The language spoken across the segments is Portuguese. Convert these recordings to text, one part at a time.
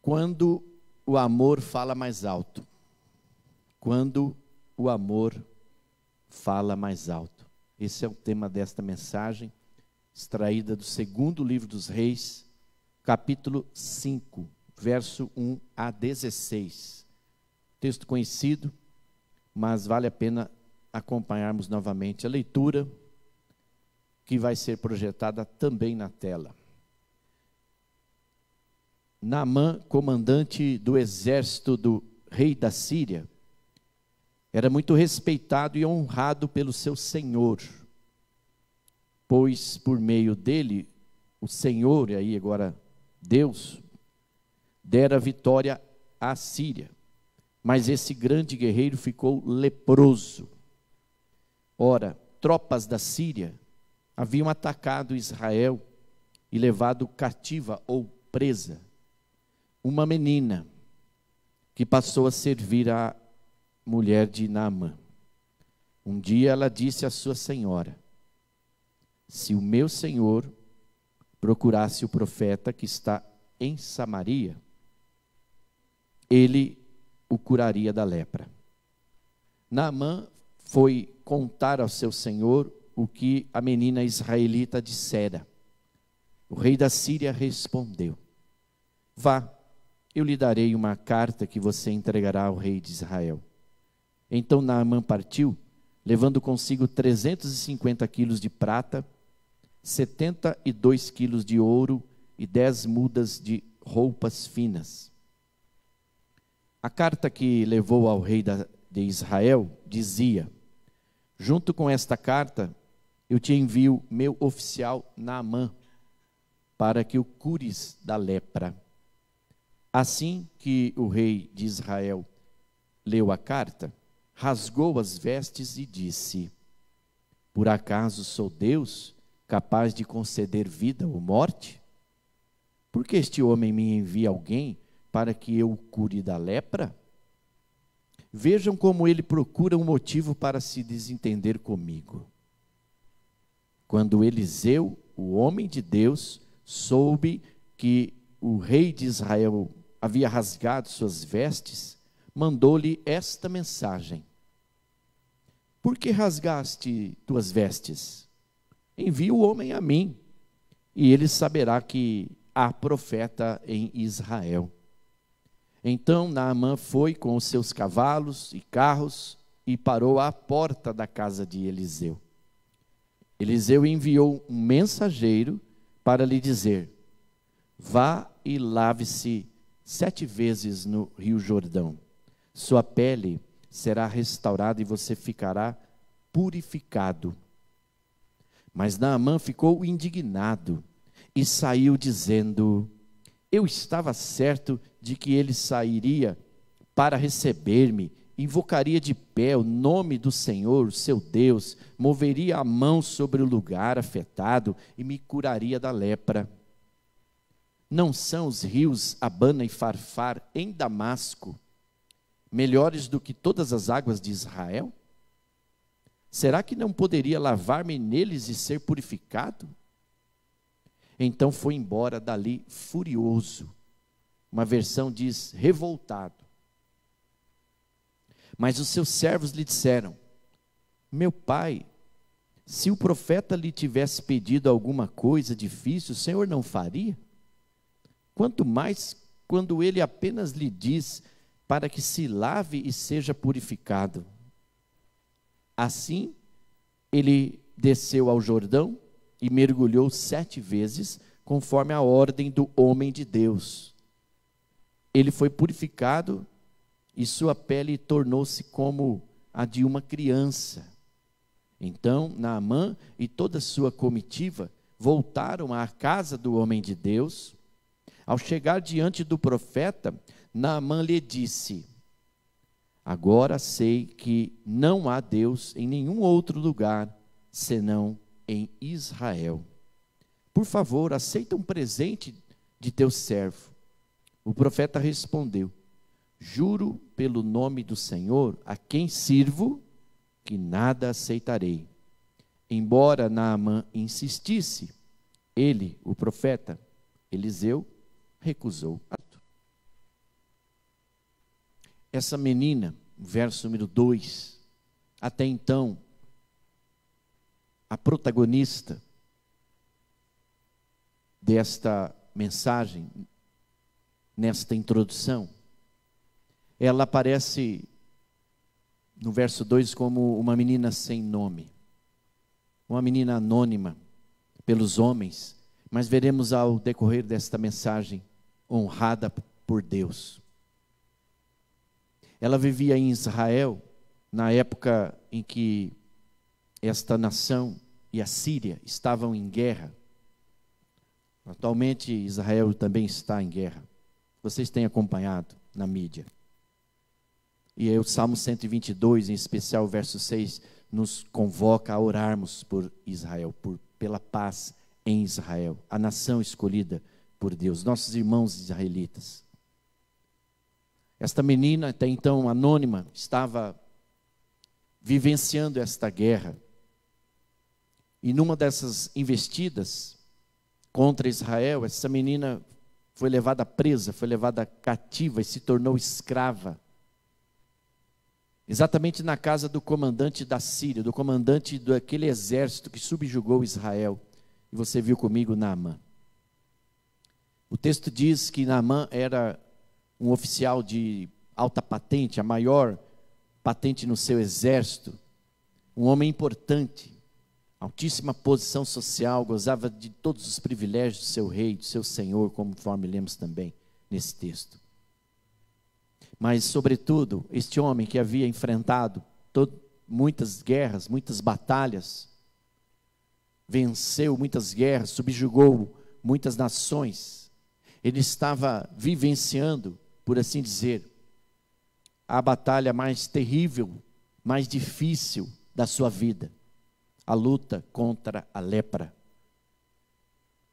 Quando o amor fala mais alto. Quando o amor fala mais alto. Esse é o tema desta mensagem, extraída do segundo livro dos Reis, capítulo 5, verso 1 a 16. Texto conhecido, mas vale a pena acompanharmos novamente a leitura, que vai ser projetada também na tela. Naamã, comandante do exército do rei da Síria, era muito respeitado e honrado pelo seu senhor, pois por meio dele, o Senhor, e aí agora Deus, dera vitória à Síria. Mas esse grande guerreiro ficou leproso. Ora, tropas da Síria haviam atacado Israel e levado cativa ou presa uma menina que passou a servir a mulher de Naamã. Um dia ela disse à sua senhora: se o meu senhor procurasse o profeta que está em Samaria, ele o curaria da lepra. Naamã foi contar ao seu senhor o que a menina israelita dissera. O rei da Síria respondeu: vá, eu lhe darei uma carta que você entregará ao rei de Israel. Então Naamã partiu, levando consigo 350 quilos de prata, 72 quilos de ouro e 10 mudas de roupas finas. A carta que levou ao rei de Israel dizia: junto com esta carta, eu te envio meu oficial Naamã, para que o cures da lepra. Assim que o rei de Israel leu a carta, rasgou as vestes e disse: por acaso sou Deus, capaz de conceder vida ou morte? Por que este homem me envia alguém para que eu o cure da lepra? Vejam como ele procura um motivo para se desentender comigo. Quando Eliseu, o homem de Deus, soube que o rei de Israel havia rasgado suas vestes, mandou-lhe esta mensagem: por que rasgaste tuas vestes? Envia o homem a mim, e ele saberá que há profeta em Israel. Então Naamã foi com os seus cavalos e carros e parou à porta da casa de Eliseu. Eliseu enviou um mensageiro para lhe dizer: vá e lave-se 7 vezes no rio Jordão. Sua pele será restaurada e você ficará purificado. Mas Naamã ficou indignado e saiu dizendo: eu estava certo de que ele sairia para receber-me, invocaria de pé o nome do Senhor, o seu Deus, moveria a mão sobre o lugar afetado e me curaria da lepra. Não são os rios Abana e Farfar em Damasco melhores do que todas as águas de Israel? Será que não poderia lavar-me neles e ser purificado? Então foi embora dali furioso. Uma versão diz revoltado. Mas os seus servos lhe disseram: meu pai, se o profeta lhe tivesse pedido alguma coisa difícil, o Senhor não faria? Quanto mais quando ele apenas lhe diz para que se lave e seja purificado. Assim, ele desceu ao Jordão e mergulhou 7 vezes, conforme a ordem do homem de Deus. Ele foi purificado e sua pele tornou-se como a de uma criança. Então, Naamã e toda a sua comitiva voltaram à casa do homem de Deus. Ao chegar diante do profeta, Naamã lhe disse: agora sei que não há Deus em nenhum outro lugar, senão em Israel. Por favor, aceita um presente de teu servo. O profeta respondeu: juro pelo nome do Senhor, a quem sirvo, que nada aceitarei. Embora Naamã insistisse, ele, o profeta, Eliseu, recusou. essa menina, verso número 2, até então, a protagonista desta mensagem, nesta introdução, ela aparece no verso 2 como uma menina sem nome, uma menina anônima pelos homens, mas veremos ao decorrer desta mensagem, honrada por Deus. Ela vivia em Israel, na época em que esta nação e a Síria estavam em guerra. Atualmente Israel também está em guerra. Vocês têm acompanhado na mídia. E aí o Salmo 122, em especial o verso 6, nos convoca a orarmos por Israel, pela paz em Israel, a nação escolhida por Deus, nossos irmãos israelitas. Esta menina, até então anônima, estava vivenciando esta guerra. E numa dessas investidas contra Israel, essa menina foi levada presa, foi levada cativa e se tornou escrava. Exatamente na casa do comandante da Síria, do comandante daquele exército que subjugou Israel. E você viu comigo Naamã. O texto diz que Naamã era um oficial de alta patente, a maior patente no seu exército, um homem importante, altíssima posição social, gozava de todos os privilégios do seu rei, do seu senhor, conforme lemos também nesse texto. Mas, sobretudo, este homem que havia enfrentado muitas guerras, muitas batalhas, venceu muitas guerras, subjugou muitas nações, ele estava vivenciando, por assim dizer, a batalha mais terrível, mais difícil da sua vida, a luta contra a lepra,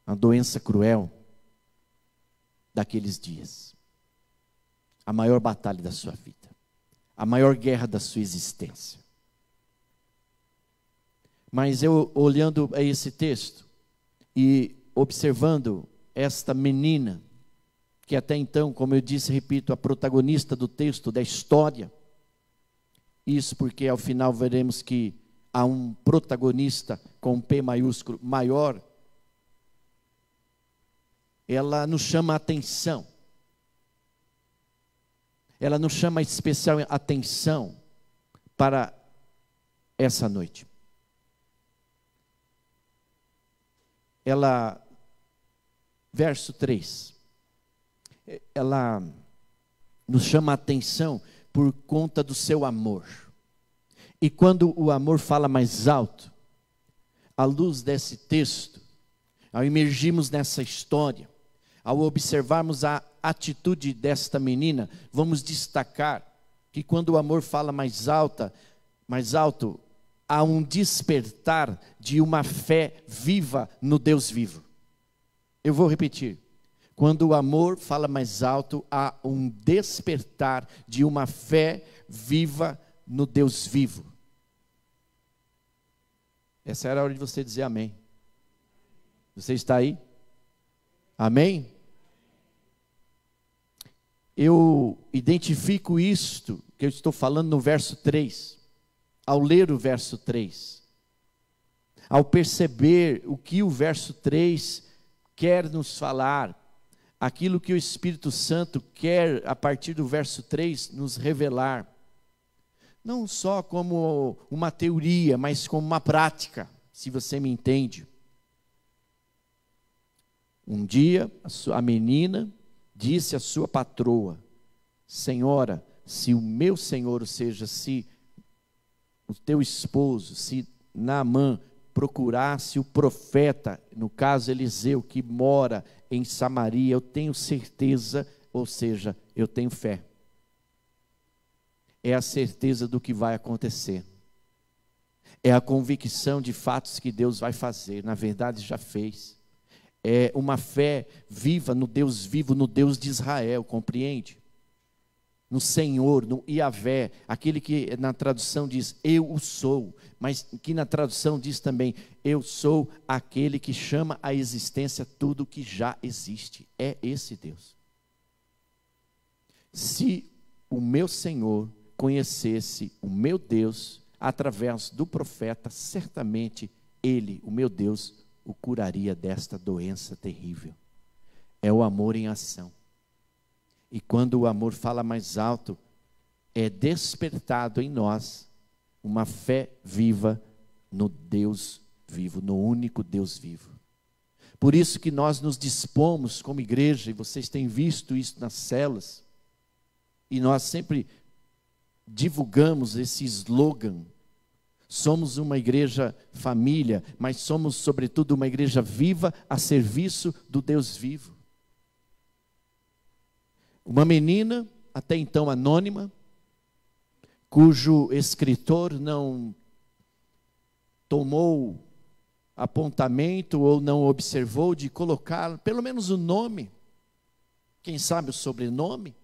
a doença cruel daqueles dias. A maior batalha da sua vida, a maior guerra da sua existência. Mas eu, olhando a esse texto e observando esta menina, que até então, como eu disse, repito, a protagonista do texto, da história, isso porque ao final veremos que há um protagonista com P maiúsculo maior, ela nos chama a atenção. Ela nos chama especial atenção para essa noite. Ela, verso 3, ela nos chama a atenção por conta do seu amor. E quando o amor fala mais alto, à luz desse texto, ao emergirmos nessa história, ao observarmos a atitude desta menina, vamos destacar que quando o amor fala mais alto, há um despertar de uma fé viva no Deus vivo. Eu vou repetir. Quando o amor fala mais alto, há um despertar de uma fé viva no Deus vivo. Essa era a hora de você dizer amém. Você está aí? Amém? Eu identifico isto que eu estou falando no verso 3, ao ler o verso 3, ao perceber o que o verso 3 quer nos falar, aquilo que o Espírito Santo quer, a partir do verso 3, nos revelar, não só como uma teoria, mas como uma prática, se você me entende. Um dia, a menina disse à sua patroa: Senhora, se o meu senhor, ou seja, se o teu esposo, se Naamã procurasse o profeta, no caso Eliseu, que mora em Samaria, eu tenho certeza, ou seja, eu tenho fé. É a certeza do que vai acontecer. É a convicção de fatos que Deus vai fazer, na verdade já fez. É uma fé viva no Deus vivo, no Deus de Israel, compreende? No Senhor, no Iavé, aquele que na tradução diz, eu o sou, mas que na tradução diz também, eu sou aquele que chama à existência tudo que já existe. É esse Deus. Se o meu Senhor conhecesse o meu Deus através do profeta, certamente ele, o meu Deus, o curaria desta doença terrível. É o amor em ação. E quando o amor fala mais alto, é despertado em nós uma fé viva no Deus vivo, no único Deus vivo. Por isso que nós nos dispomos como igreja, e vocês têm visto isso nas células, e nós sempre divulgamos esse slogan: somos uma igreja família, mas somos sobretudo uma igreja viva a serviço do Deus vivo. Uma menina, até então anônima, cujo escritor não tomou apontamento ou não observou de colocar pelo menos o nome, quem sabe o sobrenome,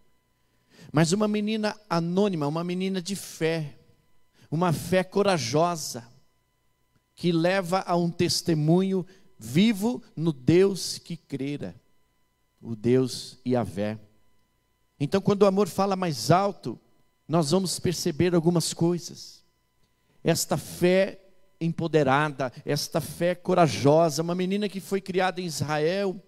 mas uma menina anônima, uma menina de fé, uma fé corajosa, que leva a um testemunho vivo no Deus que crera, o Deus Yahvé. Então, quando o amor fala mais alto, nós vamos perceber algumas coisas. Esta fé empoderada, esta fé corajosa, uma menina que foi criada em Israel,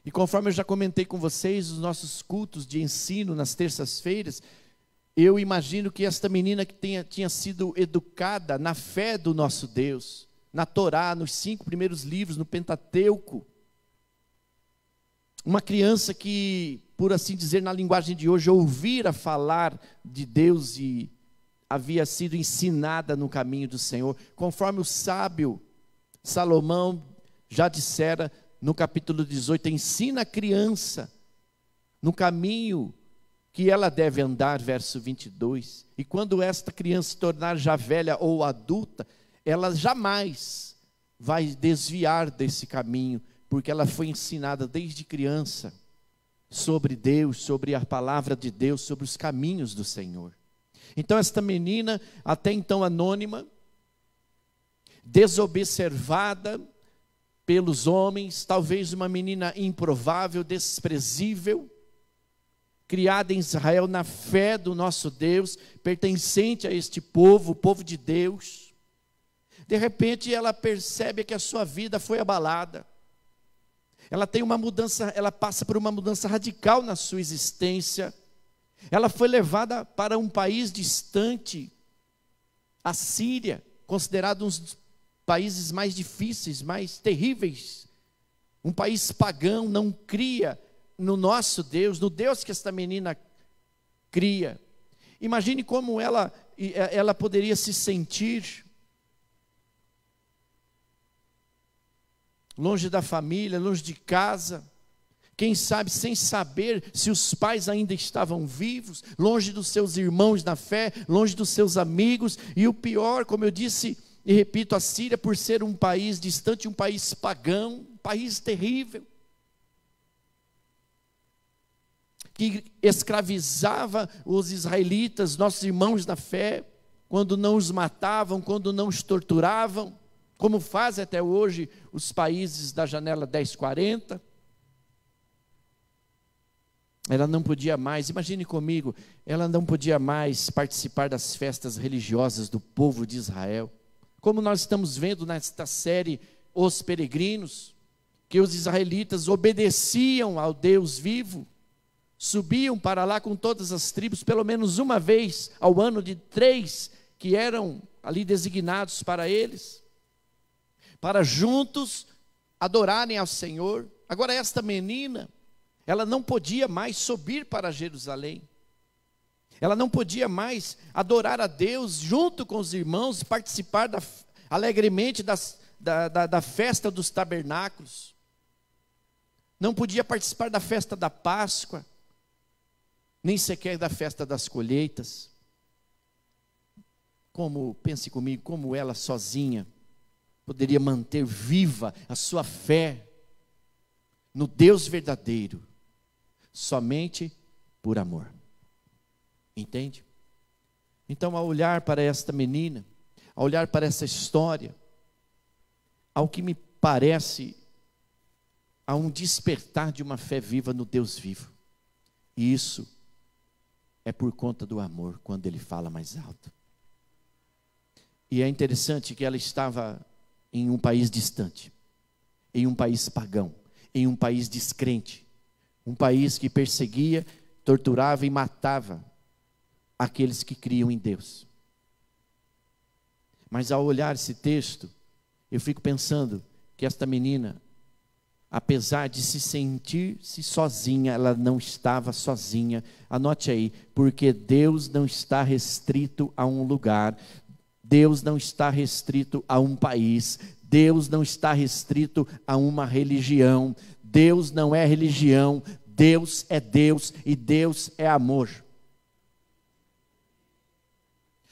e conforme eu já comentei com vocês, os nossos cultos de ensino nas terças-feiras, eu imagino que esta menina que tinha sido educada na fé do nosso Deus, na Torá, nos 5 primeiros livros, no Pentateuco, uma criança que, por assim dizer, na linguagem de hoje, ouvira falar de Deus e havia sido ensinada no caminho do Senhor, conforme o sábio Salomão já dissera no capítulo 18, ensina a criança no caminho que ela deve andar, verso 22, e quando esta criança se tornar já velha ou adulta, ela jamais vai desviar desse caminho, porque ela foi ensinada desde criança sobre Deus, sobre a palavra de Deus, sobre os caminhos do Senhor. Então esta menina, até então anônima, desobservada pelos homens, talvez uma menina improvável, desprezível, criada em Israel na fé do nosso Deus, pertencente a este povo, o povo de Deus. De repente ela percebe que a sua vida foi abalada. Ela tem uma mudança, ela passa por uma mudança radical na sua existência. Ela foi levada para um país distante, a Síria, considerado um dos países mais difíceis, mais terríveis. Um país pagão, não cria no nosso Deus, no Deus que esta menina cria. Imagine como ela poderia se sentir longe da família, longe de casa, quem sabe sem saber se os pais ainda estavam vivos, longe dos seus irmãos na fé, longe dos seus amigos, e o pior, como eu disse e repito, a Síria, por ser um país distante, um país pagão, um país terrível, que escravizava os israelitas, nossos irmãos na fé, quando não os matavam, quando não os torturavam, como fazem até hoje os países da janela 1040. Ela não podia mais, imagine comigo, ela não podia mais participar das festas religiosas do povo de Israel. Como nós estamos vendo nesta série Os Peregrinos, que os israelitas obedeciam ao Deus vivo, subiam para lá com todas as tribos, pelo menos uma vez ao ano, de 3 que eram ali designados para eles, para juntos adorarem ao Senhor. Agora esta menina, ela não podia mais subir para Jerusalém, ela não podia mais adorar a Deus junto com os irmãos, participar alegremente da festa dos tabernáculos, não podia participar da festa da Páscoa, nem sequer da festa das colheitas. Pense comigo, como ela sozinha poderia manter viva a sua fé no Deus verdadeiro, somente por amor. Entende? Então, ao olhar para esta menina, ao olhar para essa história, ao que me parece, há um despertar de uma fé viva no Deus vivo. E isso é por conta do amor, quando ele fala mais alto. E é interessante que ela estava em um país distante, em um país pagão, em um país descrente, um país que perseguia, torturava e matava aqueles que criam em Deus. Mas ao olhar esse texto, eu fico pensando que esta menina, apesar de se sentir-se sozinha, ela não estava sozinha. Anote aí, porque Deus não está restrito a um lugar, Deus não está restrito a um país, Deus não está restrito a uma religião, Deus não é religião, Deus é Deus e Deus é amor.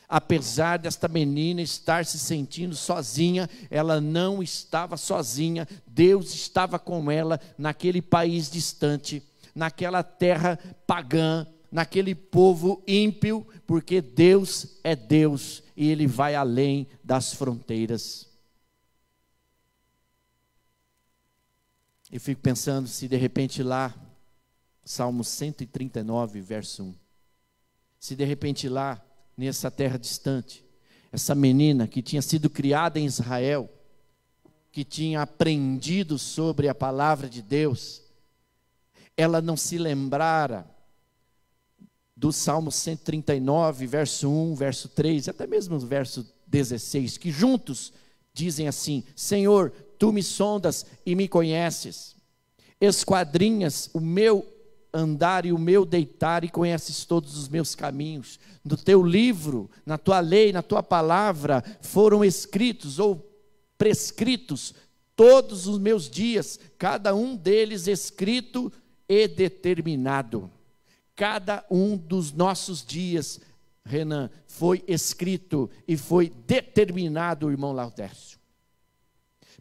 Apesar desta menina estar se sentindo sozinha, ela não estava sozinha, Deus estava com ela naquele país distante, naquela terra pagã, naquele povo ímpio, porque Deus é Deus e Ele vai além das fronteiras. Eu fico pensando se de repente lá, Salmo 139, verso 1, se de repente lá, nessa terra distante, essa menina que tinha sido criada em Israel, que tinha aprendido sobre a palavra de Deus, ela não se lembrara do Salmo 139, verso 1, verso 3, até mesmo o verso 16, que juntos dizem assim: Senhor, Tu me sondas e me conheces, esquadrinhas o meu andar e o meu deitar e conheces todos os meus caminhos. No Teu livro, na Tua lei, na Tua palavra, foram escritos ou prescritos todos os meus dias, cada um deles escrito e determinado. Cada um dos nossos dias, Renan, foi escrito e foi determinado, irmão Laudércio.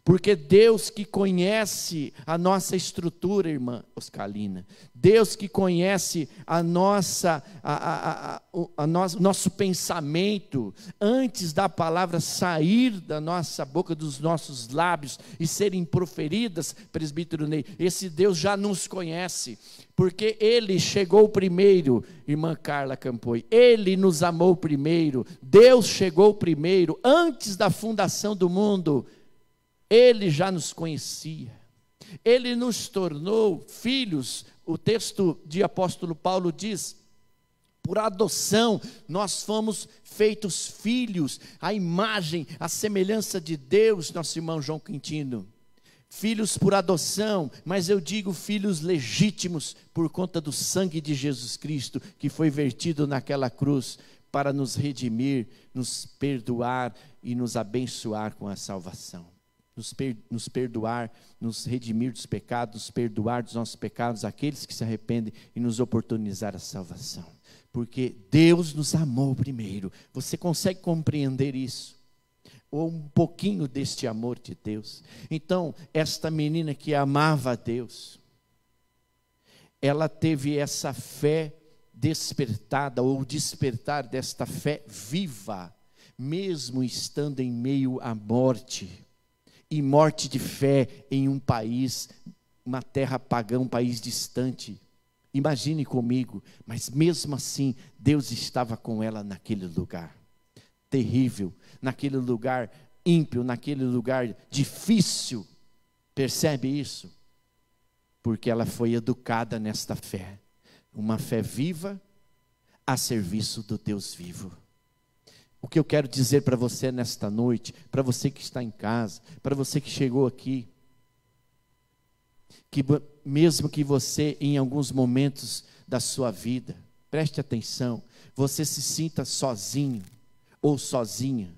Porque Deus que conhece a nossa estrutura, irmã Oscalina, Deus que conhece a nossa, nosso pensamento, antes da palavra sair da nossa boca, dos nossos lábios, e serem proferidas, presbítero Ney, esse Deus já nos conhece, porque Ele chegou primeiro, irmã Carla Campoy, Ele nos amou primeiro, Deus chegou primeiro, antes da fundação do mundo, Ele já nos conhecia, Ele nos tornou filhos. O texto de apóstolo Paulo diz: por adoção nós fomos feitos filhos, a imagem, a semelhança de Deus, nosso irmão João Quintino. Filhos por adoção, mas eu digo filhos legítimos, por conta do sangue de Jesus Cristo, que foi vertido naquela cruz, para nos redimir, nos perdoar e nos abençoar com a salvação. Nos perdoar, nos redimir dos pecados, nos perdoar dos nossos pecados, aqueles que se arrependem, e nos oportunizar a salvação, porque Deus nos amou primeiro. Você consegue compreender isso? Ou um pouquinho deste amor de Deus? Então, esta menina que amava a Deus, ela teve essa fé despertada, ou despertar desta fé viva, mesmo estando em meio à morte, e morte de fé em um país, uma terra pagã, um país distante. Imagine comigo, mas mesmo assim, Deus estava com ela naquele lugar terrível, naquele lugar ímpio, naquele lugar difícil. Percebe isso? Porque ela foi educada nesta fé, uma fé viva a serviço do Deus vivo. O que eu quero dizer para você nesta noite, para você que está em casa, para você que chegou aqui, que mesmo que você em alguns momentos da sua vida, preste atenção, você se sinta sozinho ou sozinha,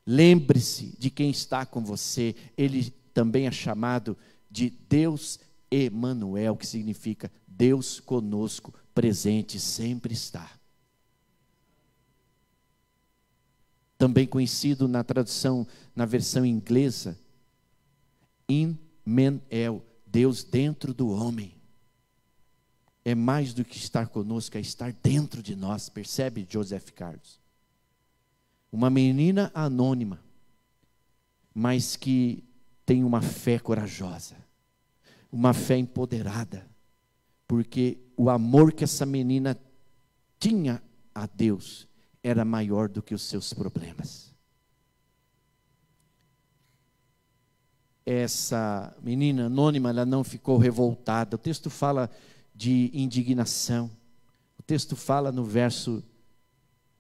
lembre-se de quem está com você. Ele também é chamado de Deus Emanuel, que significa Deus conosco, presente, sempre está. Também conhecido na tradução, na versão inglesa, Immanuel, Deus dentro do homem. É mais do que estar conosco, é estar dentro de nós. Percebe, Joseph Carlos? Uma menina anônima, mas que tem uma fé corajosa, uma fé empoderada, porque o amor que essa menina tinha a Deus era maior do que os seus problemas. Essa menina anônima, ela não ficou revoltada. O texto fala de indignação. O texto fala no verso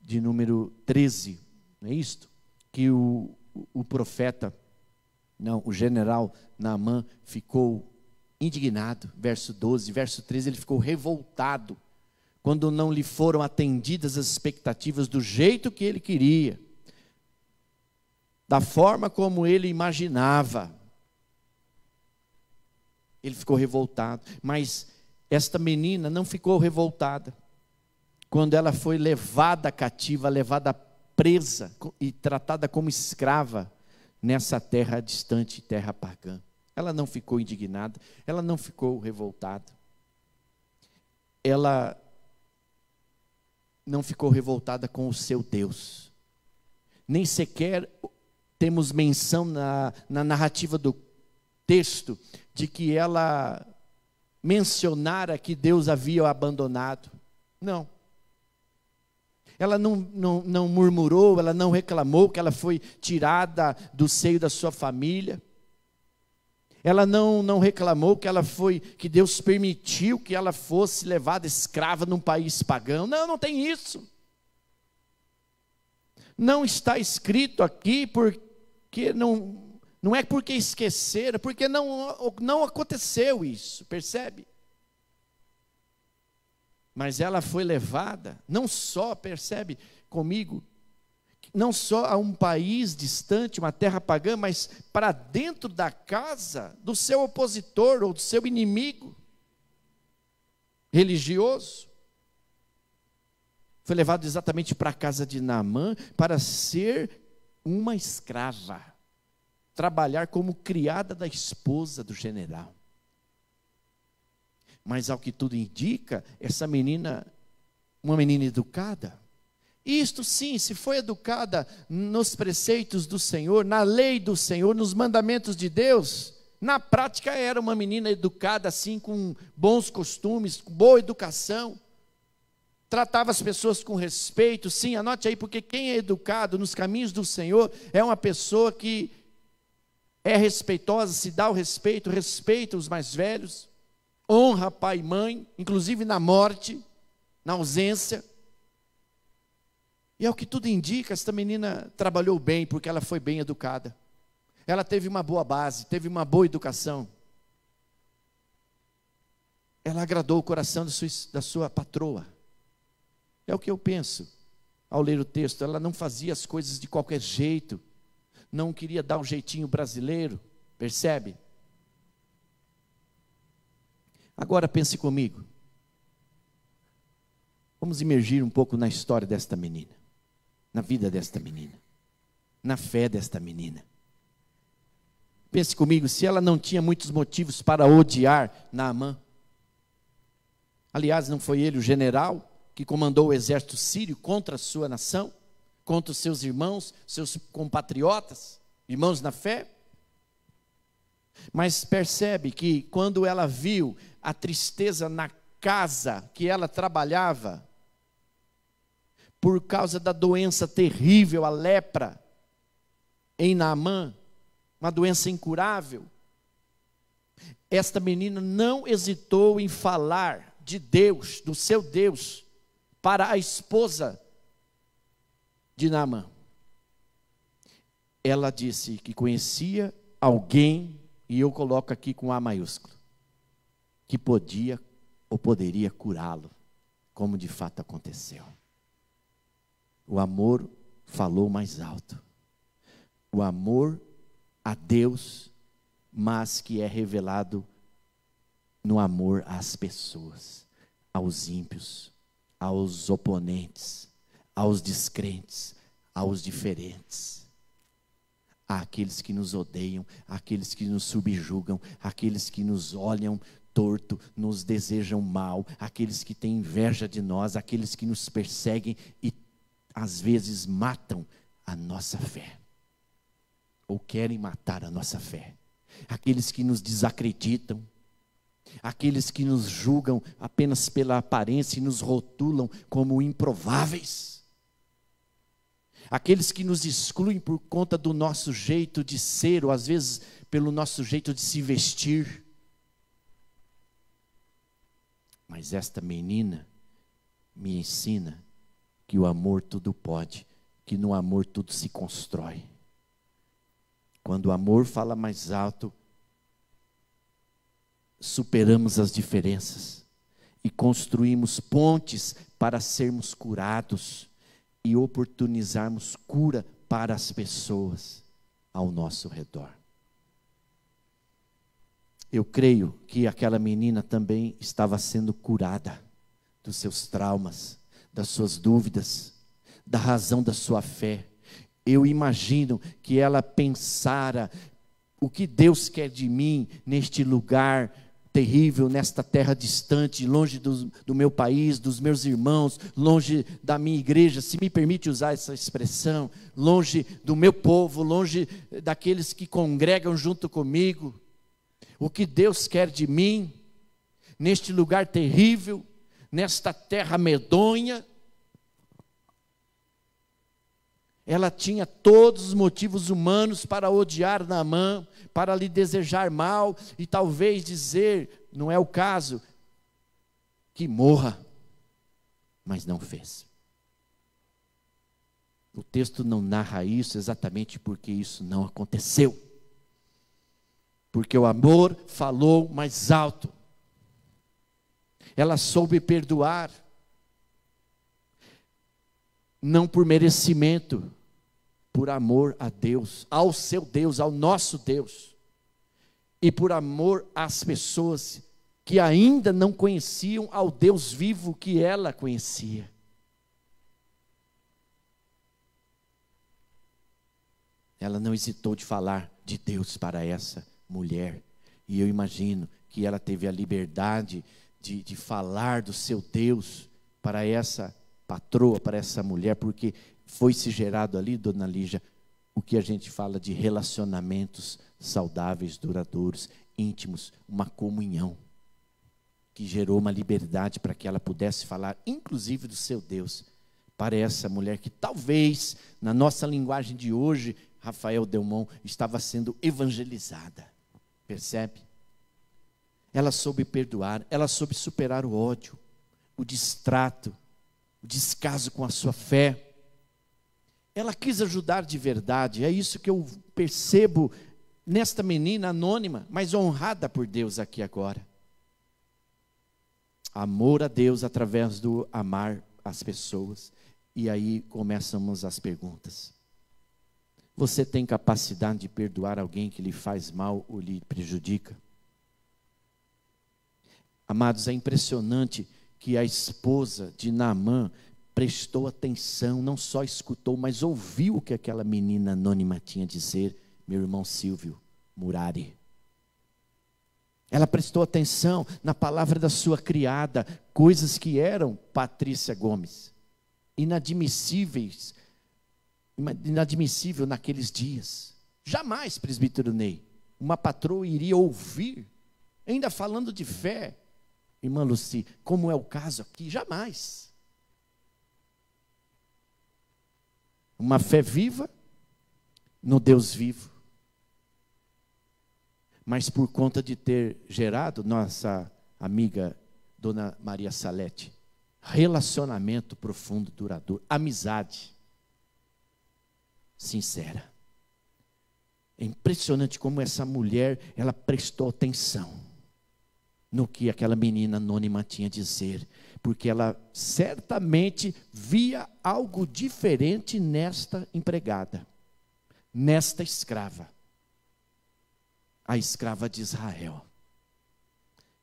de número 13, não é isto? Que o profeta, não, o general Naamã ficou indignado, verso 12, verso 13, ele ficou revoltado, quando não lhe foram atendidas as expectativas do jeito que ele queria, da forma como ele imaginava. Ele ficou revoltado, mas esta menina não ficou revoltada, quando ela foi levada cativa, levada presa e tratada como escrava, nessa terra distante, terra pagã. Ela não ficou indignada, ela não ficou revoltada. Ela não ficou revoltada com o seu Deus. Nem sequer temos menção na narrativa do texto de que ela mencionara que Deus havia abandonado. Não. Ela não murmurou, ela não reclamou que ela foi tirada do seio da sua família. Ela não reclamou que Deus permitiu que ela fosse levada escrava num país pagão. Não tem isso. Não está escrito aqui porque não é porque esqueceram, porque não aconteceu isso, percebe? Mas ela foi levada, não só, percebe comigo, não só a um país distante, uma terra pagã, mas para dentro da casa do seu opositor ou do seu inimigo religioso. Foi levado exatamente para a casa de Naamã para ser uma escrava, trabalhar como criada da esposa do general. Mas ao que tudo indica, essa menina, uma menina educada, isto sim, se foi educada nos preceitos do Senhor, na lei do Senhor, nos mandamentos de Deus, na prática era uma menina educada assim, com bons costumes, com boa educação, tratava as pessoas com respeito. Sim, anote aí, porque quem é educado nos caminhos do Senhor é uma pessoa que é respeitosa, se dá o respeito, respeita os mais velhos, honra pai e mãe, inclusive na morte, na ausência. E ao que tudo indica, esta menina trabalhou bem, porque ela foi bem educada. Ela teve uma boa base, teve uma boa educação. Ela agradou o coração da sua patroa. É o que eu penso ao ler o texto. Ela não fazia as coisas de qualquer jeito, não queria dar um jeitinho brasileiro, percebe? Agora pense comigo, vamos imergir um pouco na história desta menina, na vida desta menina, na fé desta menina. Pense comigo, se ela não tinha muitos motivos para odiar Naamã, aliás, não foi ele o general que comandou o exército sírio contra a sua nação, contra os seus irmãos, seus compatriotas, irmãos na fé? Mas percebe que quando ela viu a tristeza na casa que ela trabalhava, por causa da doença terrível, a lepra, em Naamã, uma doença incurável, esta menina não hesitou em falar de Deus, do seu Deus, para a esposa de Naamã. Ela disse que conhecia alguém, e eu coloco aqui com A maiúsculo, que podia ou poderia curá-lo, como de fato aconteceu. O amor falou mais alto. O amor a Deus, mas que é revelado no amor às pessoas, aos ímpios, aos oponentes, aos descrentes, aos diferentes, àqueles que nos odeiam, àqueles que nos subjugam, àqueles que nos olham torto, nos desejam mal, àqueles que têm inveja de nós, àqueles que nos perseguem e às vezes matam a nossa fé, ou querem matar a nossa fé, aqueles que nos desacreditam, aqueles que nos julgam apenas pela aparência e nos rotulam como improváveis, aqueles que nos excluem por conta do nosso jeito de ser, ou às vezes pelo nosso jeito de se vestir. Mas esta menina me ensina que o amor tudo pode, que no amor tudo se constrói. Quando o amor fala mais alto, superamos as diferenças e construímos pontes para sermos curados e oportunizarmos cura para as pessoas ao nosso redor. Eu creio que aquela menina também estava sendo curada dos seus traumas, das suas dúvidas, da razão da sua fé. Eu imagino que ela pensara: o que Deus quer de mim neste lugar terrível, nesta terra distante, longe do meu país, dos meus irmãos, longe da minha igreja, se me permite usar essa expressão, longe do meu povo, longe daqueles que congregam junto comigo. O que Deus quer de mim neste lugar terrível, nesta terra medonha? Ela tinha todos os motivos humanos para odiar Naamã, para lhe desejar mal e talvez dizer, não é o caso, que morra, mas não fez. O texto não narra isso exatamente porque isso não aconteceu. Porque o amor falou mais alto. Ela soube perdoar, não por merecimento, por amor a Deus, ao seu Deus, ao nosso Deus, e por amor às pessoas que ainda não conheciam ao Deus vivo que ela conhecia. Ela não hesitou de falar de Deus para essa mulher, e eu imagino que ela teve a liberdade de falar do seu Deus para essa patroa, para essa mulher, porque foi-se gerado ali, dona Lígia, o que a gente fala de relacionamentos saudáveis, duradouros, íntimos, uma comunhão, que gerou uma liberdade para que ela pudesse falar, inclusive do seu Deus, para essa mulher que talvez, na nossa linguagem de hoje, Rafael Delmont, estava sendo evangelizada. Percebe? Ela soube perdoar, ela soube superar o ódio, o distrato, o descaso com a sua fé. Ela quis ajudar de verdade, é isso que eu percebo nesta menina anônima, mas honrada por Deus aqui agora. Amor a Deus através do amar as pessoas. E aí começamos as perguntas. Você tem capacidade de perdoar alguém que lhe faz mal ou lhe prejudica? Amados, é impressionante que a esposa de Naamã prestou atenção, não só escutou, mas ouviu o que aquela menina anônima tinha a dizer, meu irmão Silvio Murari. Ela prestou atenção na palavra da sua criada, coisas que eram, Patrícia Gomes, inadmissível naqueles dias. Jamais, presbítero Ney, uma patroa iria ouvir, ainda falando de fé, irmã Luci, como é o caso aqui, jamais. Uma fé viva no Deus vivo. Mas por conta de ter gerado, nossa amiga Dona Maria Salete, relacionamento profundo, duradouro, amizade sincera. É impressionante como essa mulher, ela prestou atenção no que aquela menina anônima tinha a dizer, porque ela certamente via algo diferente nesta empregada, nesta escrava, a escrava de Israel.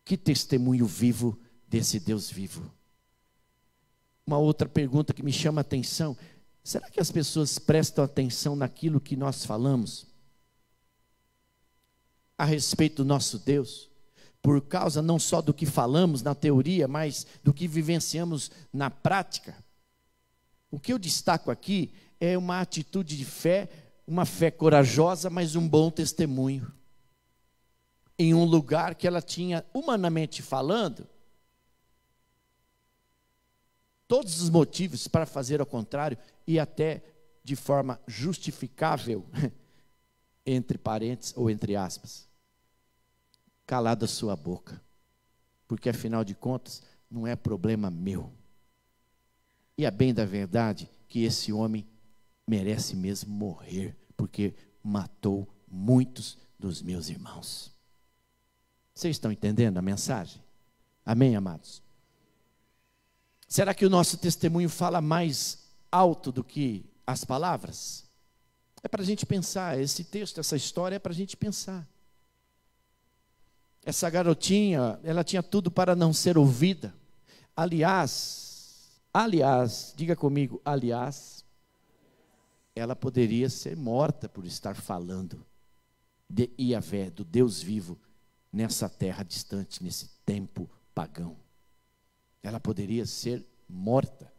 Que testemunho vivo desse Deus vivo. Uma outra pergunta que me chama a atenção: será que as pessoas prestam atenção naquilo que nós falamos a respeito do nosso Deus? Por causa não só do que falamos na teoria, mas do que vivenciamos na prática? O que eu destaco aqui é uma atitude de fé, uma fé corajosa, mas um bom testemunho. em um lugar que ela tinha, humanamente falando, todos os motivos para fazer ao contrário, e até de forma justificável, entre parênteses ou entre aspas. Calada a sua boca, porque afinal de contas, não é problema meu. E a bem da verdade, que esse homem merece mesmo morrer, porque matou muitos dos meus irmãos. Vocês estão entendendo a mensagem? Amém, amados? Será que o nosso testemunho fala mais alto do que as palavras? É para a gente pensar, esse texto, essa história é para a gente pensar. Essa garotinha, ela tinha tudo para não ser ouvida. Aliás, diga comigo, ela poderia ser morta por estar falando de Iavé, do Deus vivo, nessa terra distante, nesse tempo pagão. Ela poderia ser morta.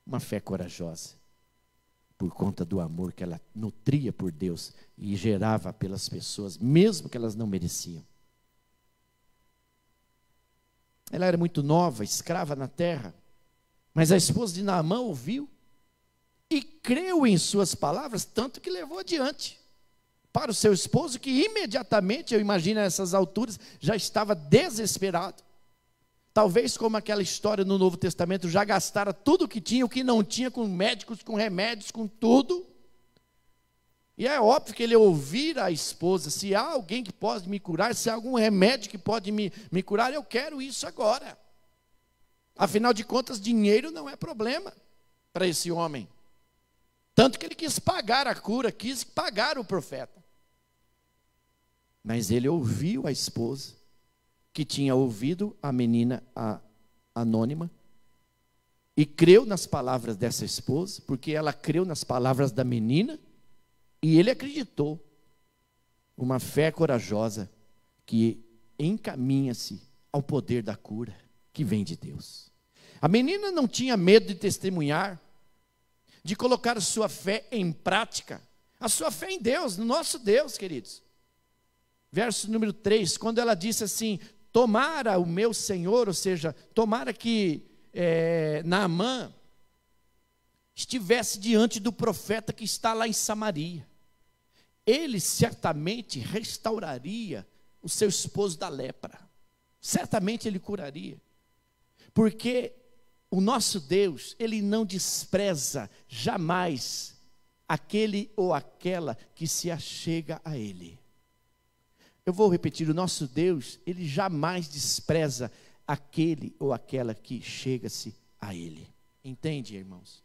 Uma fé corajosa, por conta do amor que ela nutria por Deus e gerava pelas pessoas, mesmo que elas não mereciam. Ela era muito nova, escrava na terra, mas a esposa de Naamã ouviu e creu em suas palavras, tanto que levou adiante para o seu esposo, que imediatamente, eu imagino a essas alturas, já estava desesperado. Talvez como aquela história no Novo Testamento, já gastara tudo o que tinha, o que não tinha, com médicos, com remédios, com tudo. E é óbvio que ele ouvir a esposa, se há alguém que pode me curar, se há algum remédio que pode me curar, eu quero isso agora. Afinal de contas, dinheiro não é problema para esse homem. Tanto que ele quis pagar a cura, quis pagar o profeta. Mas ele ouviu a esposa, que tinha ouvido a menina anônima, e creu nas palavras dessa esposa, porque ela creu nas palavras da menina, e ele acreditou. Uma fé corajosa, que encaminha-se ao poder da cura, que vem de Deus. A menina não tinha medo de testemunhar, de colocar sua fé em prática, a sua fé em Deus, no nosso Deus, queridos. Verso número 3, quando ela disse assim: tomara o meu Senhor, ou seja, tomara que Naamã estivesse diante do profeta que está lá em Samaria. Ele certamente restauraria o seu esposo da lepra. Certamente ele curaria. Porque o nosso Deus, ele não despreza jamais aquele ou aquela que se achega a ele. Eu vou repetir, o nosso Deus, ele jamais despreza aquele ou aquela que chega-se a ele. Entende, irmãos?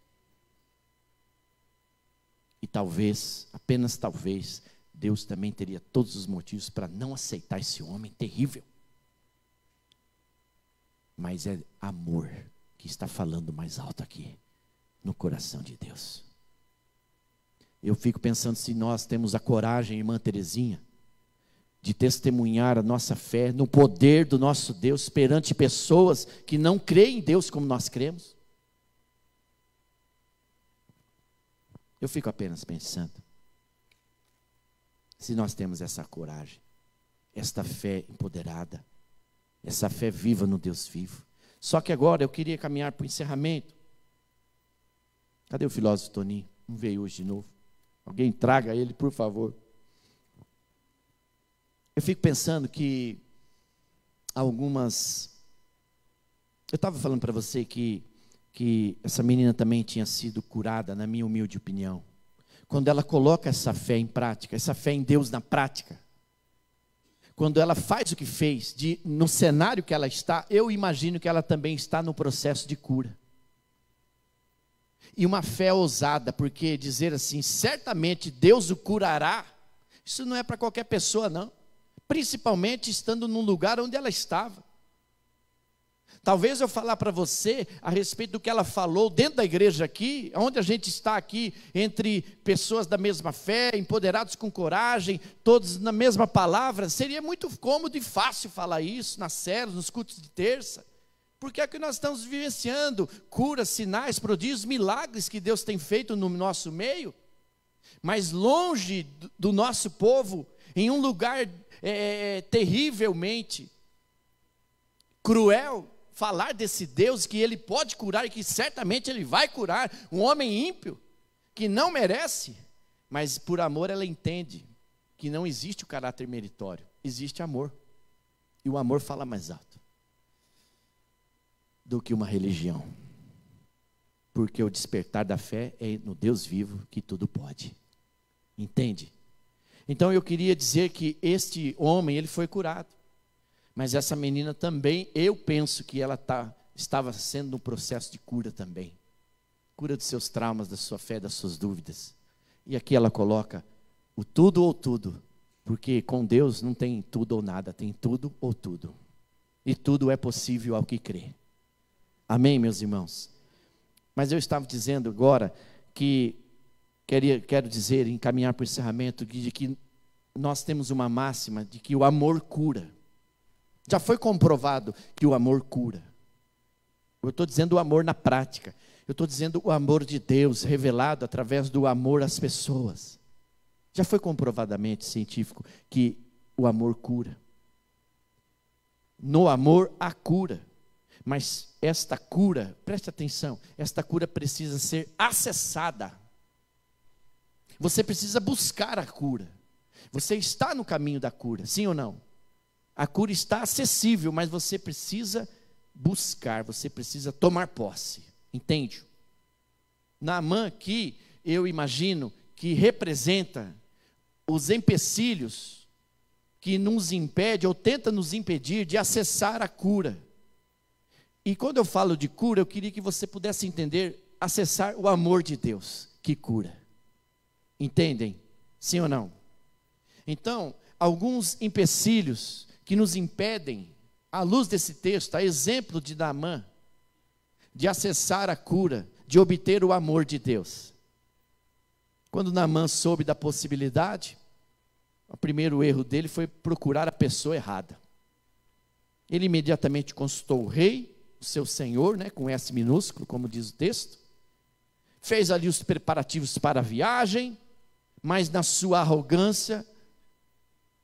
E talvez, apenas talvez, Deus também teria todos os motivos para não aceitar esse homem terrível. Mas é amor que está falando mais alto aqui, no coração de Deus. Eu fico pensando se nós temos a coragem, irmã Terezinha, de testemunhar a nossa fé no poder do nosso Deus perante pessoas que não creem em Deus como nós cremos. Eu fico apenas pensando, se nós temos essa coragem, esta fé empoderada, essa fé viva no Deus vivo. Só que agora eu queria caminhar para o encerramento. Cadê o filósofo Toninho? Não veio hoje de novo. Alguém traga ele, por favor. Eu fico pensando que algumas... Eu estava falando para você que essa menina também tinha sido curada, na minha humilde opinião. Quando ela coloca essa fé em prática, essa fé em Deus na prática, quando ela faz o que fez, no cenário que ela está, eu imagino que ela também está no processo de cura. E uma fé ousada, porque dizer assim, certamente Deus o curará, isso não é para qualquer pessoa não. Principalmente estando num lugar onde ela estava. Talvez eu falar para você a respeito do que ela falou dentro da igreja aqui, onde a gente está aqui, entre pessoas da mesma fé, empoderados com coragem, todos na mesma palavra, seria muito cômodo e fácil falar isso nas células, nos cultos de terça, porque é o que nós estamos vivenciando, curas, sinais, prodígios, milagres que Deus tem feito no nosso meio, mas longe do nosso povo em um lugar terrivelmente cruel, falar desse Deus que Ele pode curar e que certamente Ele vai curar um homem ímpio, que não merece, mas por amor ela entende que não existe o caráter meritório, existe amor, e o amor fala mais alto do que uma religião, porque o despertar da fé é no Deus vivo que tudo pode, entende? Então eu queria dizer que este homem, ele foi curado, mas essa menina também, eu penso que ela estava sendo um processo de cura também, cura dos seus traumas, da sua fé, das suas dúvidas, e aqui ela coloca o tudo ou tudo, porque com Deus não tem tudo ou nada, tem tudo ou tudo, e tudo é possível ao que crê, amém, meus irmãos? Mas eu estava dizendo agora que quero dizer, encaminhar para o encerramento, de que nós temos uma máxima de que o amor cura. Já foi comprovado que o amor cura. Eu estou dizendo o amor na prática. Eu estou dizendo o amor de Deus revelado através do amor às pessoas. Já foi comprovadamente científico que o amor cura. No amor há cura. Mas esta cura, preste atenção, esta cura precisa ser acessada. Você precisa buscar a cura. Você está no caminho da cura, sim ou não? A cura está acessível, mas você precisa buscar, você precisa tomar posse, entende? Naamã aqui, eu imagino que representa os empecilhos que nos impede ou tenta nos impedir de acessar a cura. E quando eu falo de cura, eu queria que você pudesse entender, acessar o amor de Deus que cura. Entendem? Sim ou não? Então, alguns empecilhos que nos impedem, à luz desse texto, a exemplo de Naamã, de acessar a cura, de obter o amor de Deus. Quando Naamã soube da possibilidade, o primeiro erro dele foi procurar a pessoa errada. Ele imediatamente consultou o rei, o seu senhor, com S minúsculo, como diz o texto, fez ali os preparativos para a viagem, mas na sua arrogância,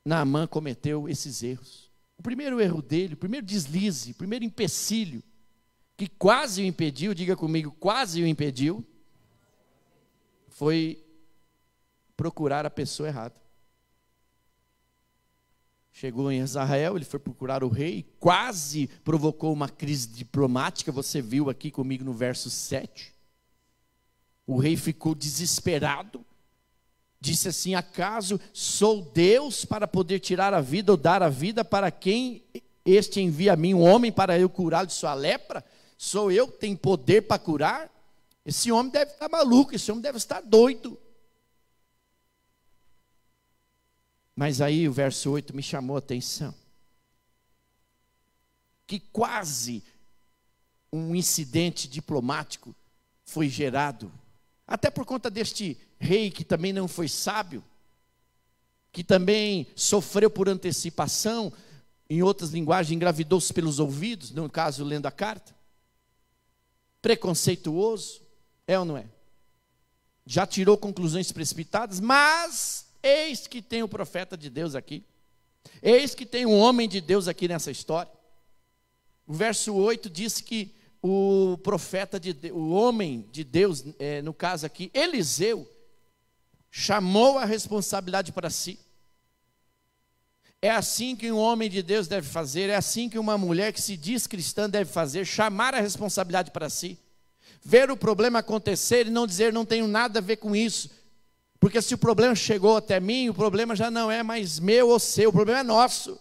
Naamã cometeu esses erros. O primeiro erro dele, o primeiro deslize, o primeiro empecilho, que quase o impediu, diga comigo, quase o impediu, foi procurar a pessoa errada. Chegou em Israel, ele foi procurar o rei, quase provocou uma crise diplomática, você viu aqui comigo no verso 7. O rei ficou desesperado, disse assim: acaso sou Deus para poder tirar a vida ou dar a vida para quem este envia a mim, um homem para eu curá-lo de sua lepra? Sou eu que tenho poder para curar? Esse homem deve estar maluco, esse homem deve estar doido. Mas aí o verso 8 me chamou a atenção, que quase um incidente diplomático foi gerado, até por conta deste rei que também não foi sábio, que também sofreu por antecipação, em outras linguagens, engravidou-se pelos ouvidos, no caso lendo a carta, preconceituoso, é ou não é? Já tirou conclusões precipitadas, mas eis que tem o profeta de Deus aqui, eis que tem um homem de Deus aqui nessa história. O verso 8 diz que o profeta de Deus, o homem de Deus, no caso aqui, Eliseu, chamou a responsabilidade para si. É assim que um homem de Deus deve fazer, é assim que uma mulher que se diz cristã deve fazer, chamar a responsabilidade para si, ver o problema acontecer e não dizer não tenho nada a ver com isso, porque se o problema chegou até mim, o problema já não é mais meu ou seu, o problema é nosso.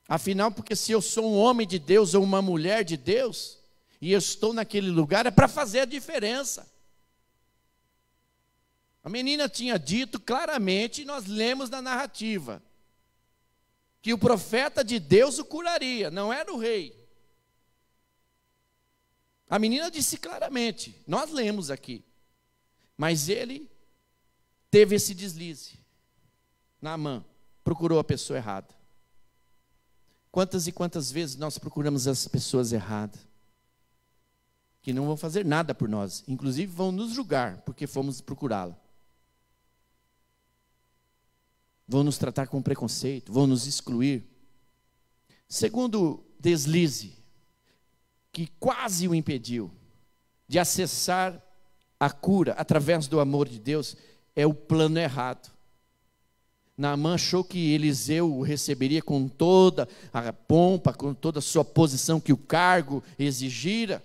Afinal, porque se eu sou um homem de Deus ou uma mulher de Deus, e eu estou naquele lugar, é para fazer a diferença. A menina tinha dito claramente, nós lemos na narrativa, que o profeta de Deus o curaria, não era o rei. A menina disse claramente, nós lemos aqui, mas ele teve esse deslize. Naamã procurou a pessoa errada. Quantas e quantas vezes nós procuramos as pessoas erradas, que não vão fazer nada por nós, inclusive vão nos julgar, porque fomos procurá-la. vão nos tratar com preconceito, vão nos excluir. Segundo deslize, que quase o impediu de acessar a cura através do amor de Deus, é o plano errado. Naamã achou que Eliseu o receberia com toda a pompa, com toda a sua posição que o cargo exigira,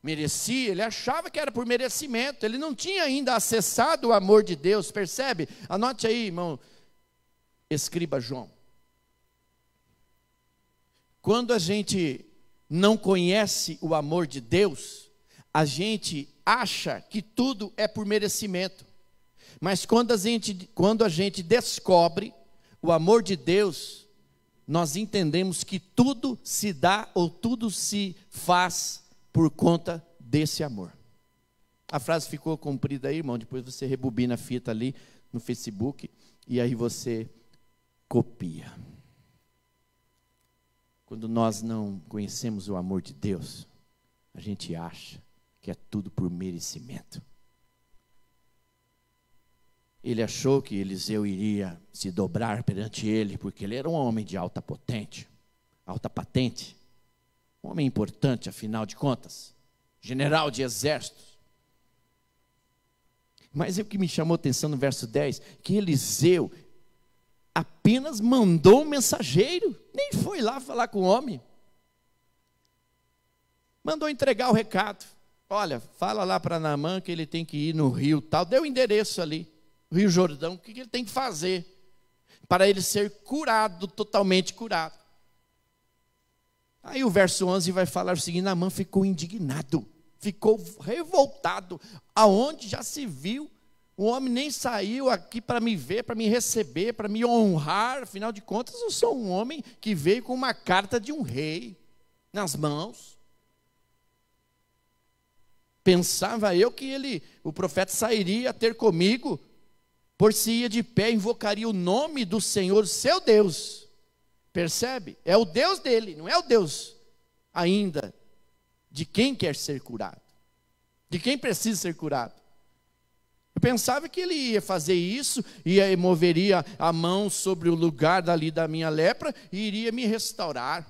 merecia. Ele achava que era por merecimento, ele não tinha ainda acessado o amor de Deus, percebe? Anote aí, irmão, escriba João. Quando a gente não conhece o amor de Deus, a gente acha que tudo é por merecimento. Mas quando a gente descobre o amor de Deus, nós entendemos que tudo se dá ou tudo se faz por conta desse amor. A frase ficou comprida aí, irmão, depois você rebobina a fita ali no Facebook e aí você copia. Quando nós não conhecemos o amor de Deus, a gente acha que é tudo por merecimento. Ele achou que Eliseu iria se dobrar perante ele, porque ele era um homem de alta patente, um homem importante, afinal de contas, general de exércitos. Mas o que me chamou a atenção no verso 10, que Eliseu apenas mandou um mensageiro, nem foi lá falar com o homem, mandou entregar o recado. Olha, fala lá para Naamã que ele tem que ir no rio tal, deu o endereço ali, Rio Jordão, o que ele tem que fazer para ele ser curado, totalmente curado. Aí o verso 11 vai falar o seguinte: Naamã ficou indignado, ficou revoltado. Aonde já se viu, o homem nem saiu aqui para me ver, para me receber, para me honrar. Afinal de contas, eu sou um homem que veio com uma carta de um rei nas mãos. Pensava eu que o profeta sairia a ter comigo, por-se-ia de pé, invocaria o nome do Senhor, seu Deus. Percebe? É o Deus dele, não é o Deus ainda de quem quer ser curado, de quem precisa ser curado. Eu pensava que ele ia fazer isso, moveria a mão sobre o lugar dali da minha lepra e iria me restaurar.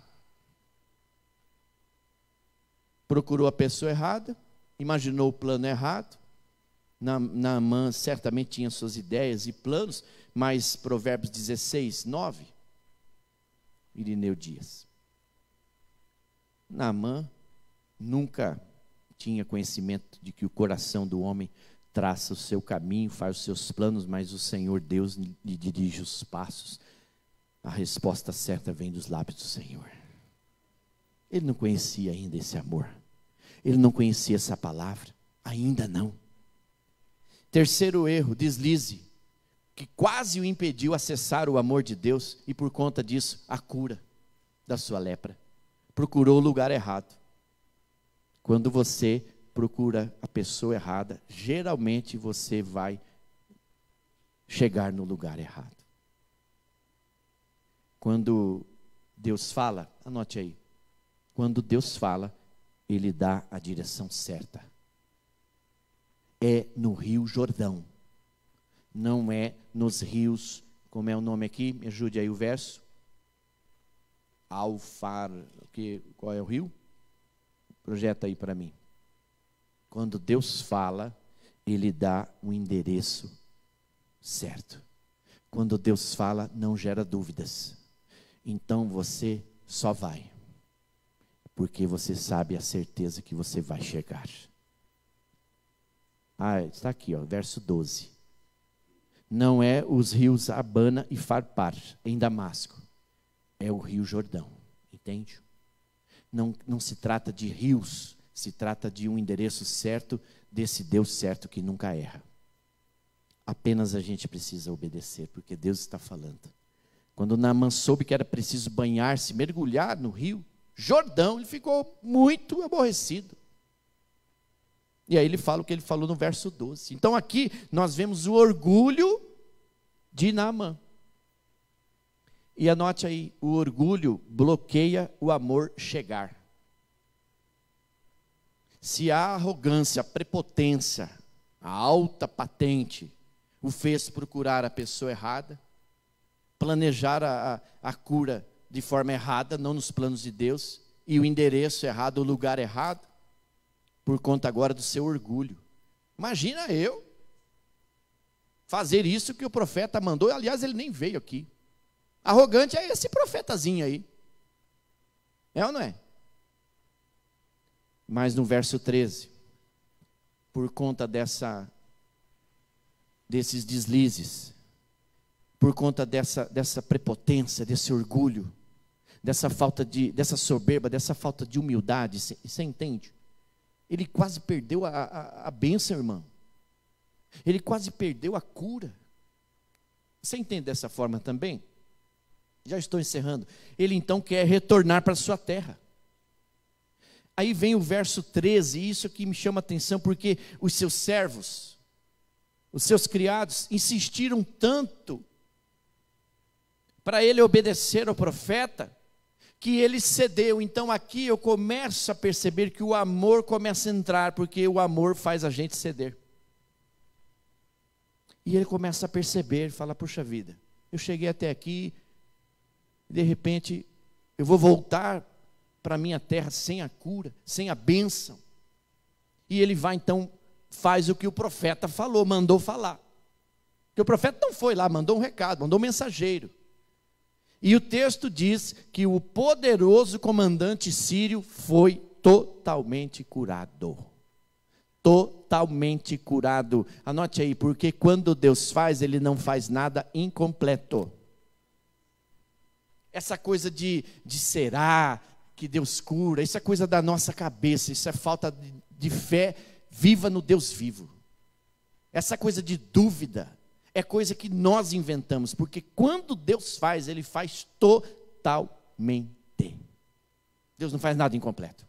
Procurou a pessoa errada, imaginou o plano errado. Naamã certamente tinha suas ideias e planos, mas Provérbios 16, 9, Irineu Dias. Naamã nunca tinha conhecimento de que o coração do homem traça o seu caminho, faz os seus planos, mas o Senhor Deus lhe dirige os passos. A resposta certa vem dos lábios do Senhor. Ele não conhecia ainda esse amor, ele não conhecia essa palavra, ainda não. Terceiro erro, deslize, que quase o impediu acessar o amor de Deus e por conta disso a cura da sua lepra. Procurou o lugar errado. Quando você procura a pessoa errada, geralmente você vai chegar no lugar errado. Quando Deus fala, anote aí, quando Deus fala, Ele dá a direção certa. É no Rio Jordão, não é nos rios, como é o nome aqui, me ajude aí o verso, qual é o rio? Projeta aí para mim. Quando Deus fala, Ele dá um endereço certo. Quando Deus fala, não gera dúvidas, então você só vai, porque você sabe a certeza que você vai chegar. Está aqui, verso 12. Não é os rios Abana e Farpar, em Damasco. É o Rio Jordão, entende? Não se trata de rios, se trata de um endereço certo, desse Deus certo que nunca erra. Apenas a gente precisa obedecer, porque Deus está falando. Quando Naamã soube que era preciso banhar-se, mergulhar no Rio Jordão, ele ficou muito aborrecido. E aí ele fala o que ele falou no verso 12. Então aqui nós vemos o orgulho de Naamã. E anote aí, o orgulho bloqueia o amor chegar. Se a arrogância, a prepotência, a alta patente o fez procurar a pessoa errada, planejar a cura de forma errada, não nos planos de Deus, e o endereço errado, o lugar errado, por conta agora do seu orgulho. Imagina eu fazer isso que o profeta mandou, aliás, ele nem veio aqui. Arrogante é esse profetazinho aí. É ou não é? Mas no verso 13, por conta desses deslizes, por conta dessa prepotência, desse orgulho, dessa soberba, dessa falta de humildade, você entende? Ele quase perdeu a bênção, irmão. Ele quase perdeu a cura. Você entende dessa forma também? Já estou encerrando. Ele então quer retornar para a sua terra. Aí vem o verso 13, e isso que me chama a atenção, porque os seus servos, os seus criados, insistiram tanto para ele obedecer ao profeta, que ele cedeu. Então aqui eu começo a perceber que o amor começa a entrar, porque o amor faz a gente ceder. E ele começa a perceber, fala, puxa vida, eu cheguei até aqui, de repente eu vou voltar para a minha terra sem a cura, sem a bênção. E ele vai então, faz o que o profeta falou, mandou falar. Porque o profeta não foi lá, mandou um recado, mandou um mensageiro. E o texto diz que o poderoso comandante sírio foi totalmente curado. Totalmente curado. Anote aí, porque quando Deus faz, Ele não faz nada incompleto. Essa coisa de será que Deus cura, isso é coisa da nossa cabeça, isso é falta de fé viva no Deus vivo. Essa coisa de dúvida é coisa que nós inventamos, porque quando Deus faz, Ele faz totalmente. Deus não faz nada incompleto.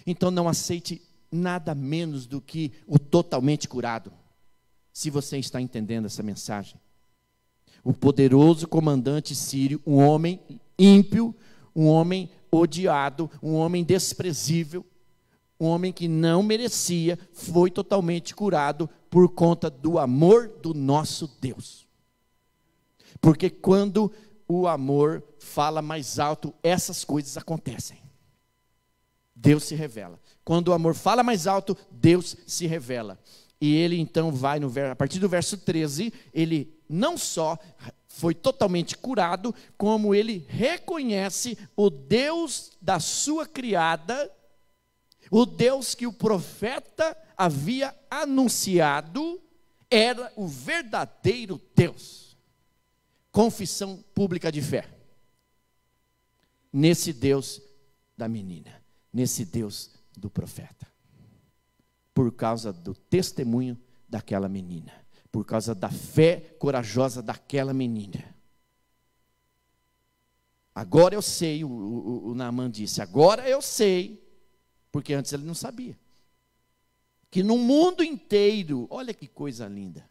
Então não aceite nada menos do que o totalmente curado, se você está entendendo essa mensagem. O poderoso comandante sírio, um homem ímpio, um homem odiado, um homem desprezível, um homem que não merecia, foi totalmente curado por conta do amor do nosso Deus. Porque quando o amor fala mais alto, essas coisas acontecem. Deus se revela. Quando o amor fala mais alto, Deus se revela. E ele então vai, a partir do verso 13, ele não só foi totalmente curado, como ele reconhece o Deus da sua criada, o Deus que o profeta havia anunciado, era o verdadeiro Deus. Confissão pública de fé. Nesse Deus da menina, nesse Deus do profeta. Por causa do testemunho daquela menina, por causa da fé corajosa daquela menina. Agora eu sei, o Naamã disse, agora eu sei, porque antes ele não sabia, que no mundo inteiro, olha que coisa linda,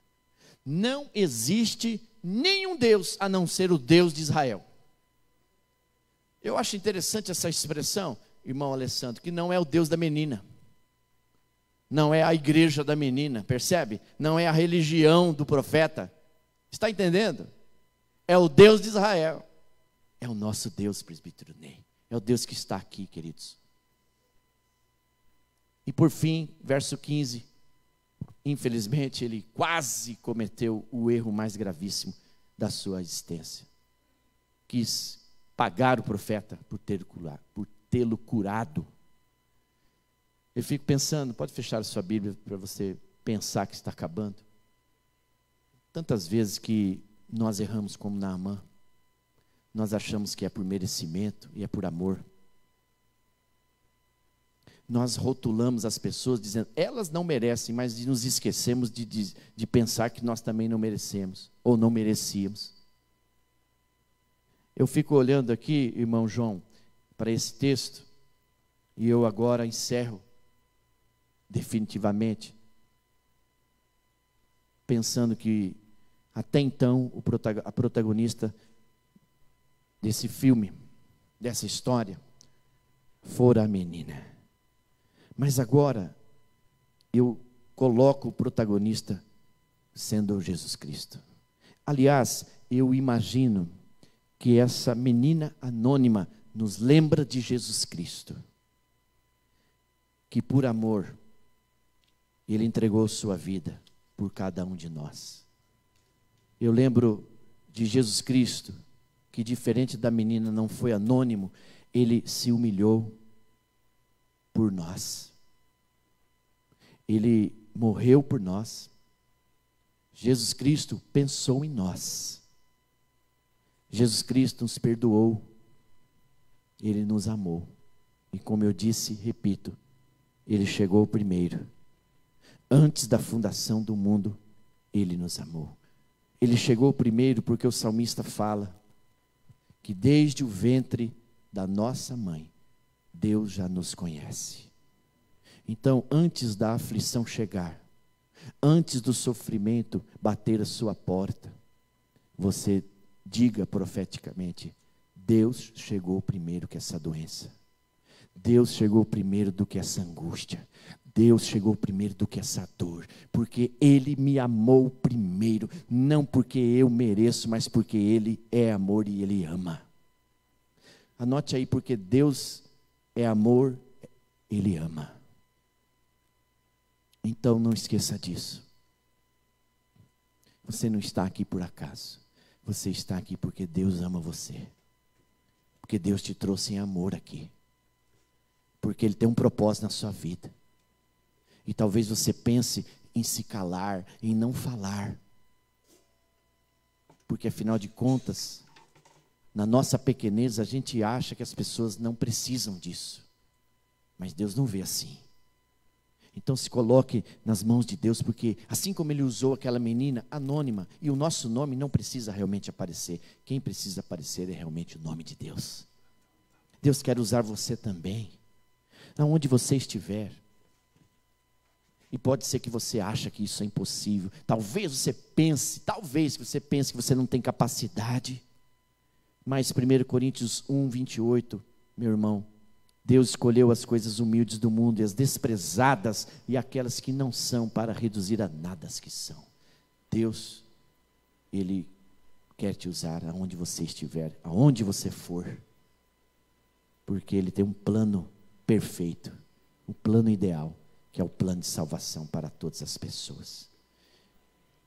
não existe nenhum Deus a não ser o Deus de Israel. Eu acho interessante essa expressão, irmão Alessandro, que não é o Deus da menina, não é a igreja da menina, percebe? Não é a religião do profeta, está entendendo? É o Deus de Israel, é o nosso Deus, presbítero Ney, é o Deus que está aqui, queridos. E por fim, verso 15, infelizmente ele quase cometeu o erro mais gravíssimo da sua existência. Quis pagar o profeta por tê-lo curado. Eu fico pensando, pode fechar a sua Bíblia para você pensar que está acabando. Tantas vezes que nós erramos como Naamã, nós achamos que é por merecimento e é por amor. Nós rotulamos as pessoas dizendo, elas não merecem, mas nos esquecemos de pensar que nós também não merecemos, ou não merecíamos. Eu fico olhando aqui, irmão João, para esse texto, e eu agora encerro, definitivamente, pensando que, até então, a protagonista desse filme, dessa história, fora a menina. Mas agora, eu coloco o protagonista sendo Jesus Cristo. Aliás, eu imagino que essa menina anônima nos lembra de Jesus Cristo, que por amor, Ele entregou sua vida por cada um de nós. Eu lembro de Jesus Cristo, que diferente da menina não foi anônimo, Ele se humilhou por nós. Ele morreu por nós. Jesus Cristo pensou em nós. Jesus Cristo nos perdoou. Ele nos amou. E como eu disse, repito, Ele chegou primeiro. Antes da fundação do mundo, Ele nos amou. Ele chegou primeiro porque o salmista fala que desde o ventre da nossa mãe, Deus já nos conhece. Então, antes da aflição chegar, antes do sofrimento bater a sua porta, você diga profeticamente: Deus chegou primeiro que essa doença. Deus chegou primeiro do que essa angústia. Deus chegou primeiro do que essa dor, porque Ele me amou primeiro, não porque eu mereço, mas porque Ele é amor e Ele ama. Anote aí, porque Deus é amor, Ele ama. Então não esqueça disso. Você não está aqui por acaso. Você está aqui porque Deus ama você. Porque Deus te trouxe em amor aqui. Porque Ele tem um propósito na sua vida. E talvez você pense em se calar, em não falar. Porque afinal de contas, na nossa pequenez, a gente acha que as pessoas não precisam disso. Mas Deus não vê assim. Então se coloque nas mãos de Deus, porque assim como Ele usou aquela menina anônima, e o nosso nome não precisa realmente aparecer, quem precisa aparecer é realmente o nome de Deus. Deus quer usar você também, aonde você estiver. E pode ser que você ache que isso é impossível, talvez você pense que você não tem capacidade, mas 1 Coríntios 1, 28, meu irmão, Deus escolheu as coisas humildes do mundo e as desprezadas e aquelas que não são, para reduzir a nada as que são. Deus, Ele quer te usar aonde você estiver, aonde você for, porque Ele tem um plano perfeito, um plano ideal, que é o plano de salvação para todas as pessoas.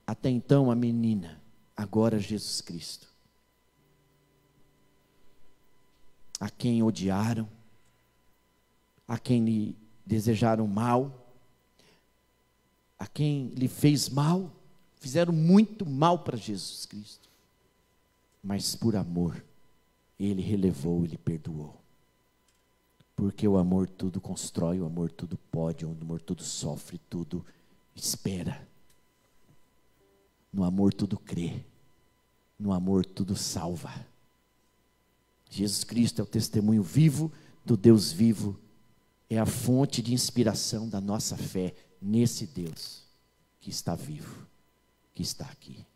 Até então a menina, agora Jesus Cristo, a quem odiaram, a quem lhe desejaram mal, a quem lhe fez mal, fizeram muito mal para Jesus Cristo, mas por amor, Ele relevou, Ele perdoou, porque o amor tudo constrói, o amor tudo pode, o amor tudo sofre, tudo espera, no amor tudo crê, no amor tudo salva. Jesus Cristo é o testemunho vivo do Deus vivo, é a fonte de inspiração da nossa fé nesse Deus que está vivo, que está aqui.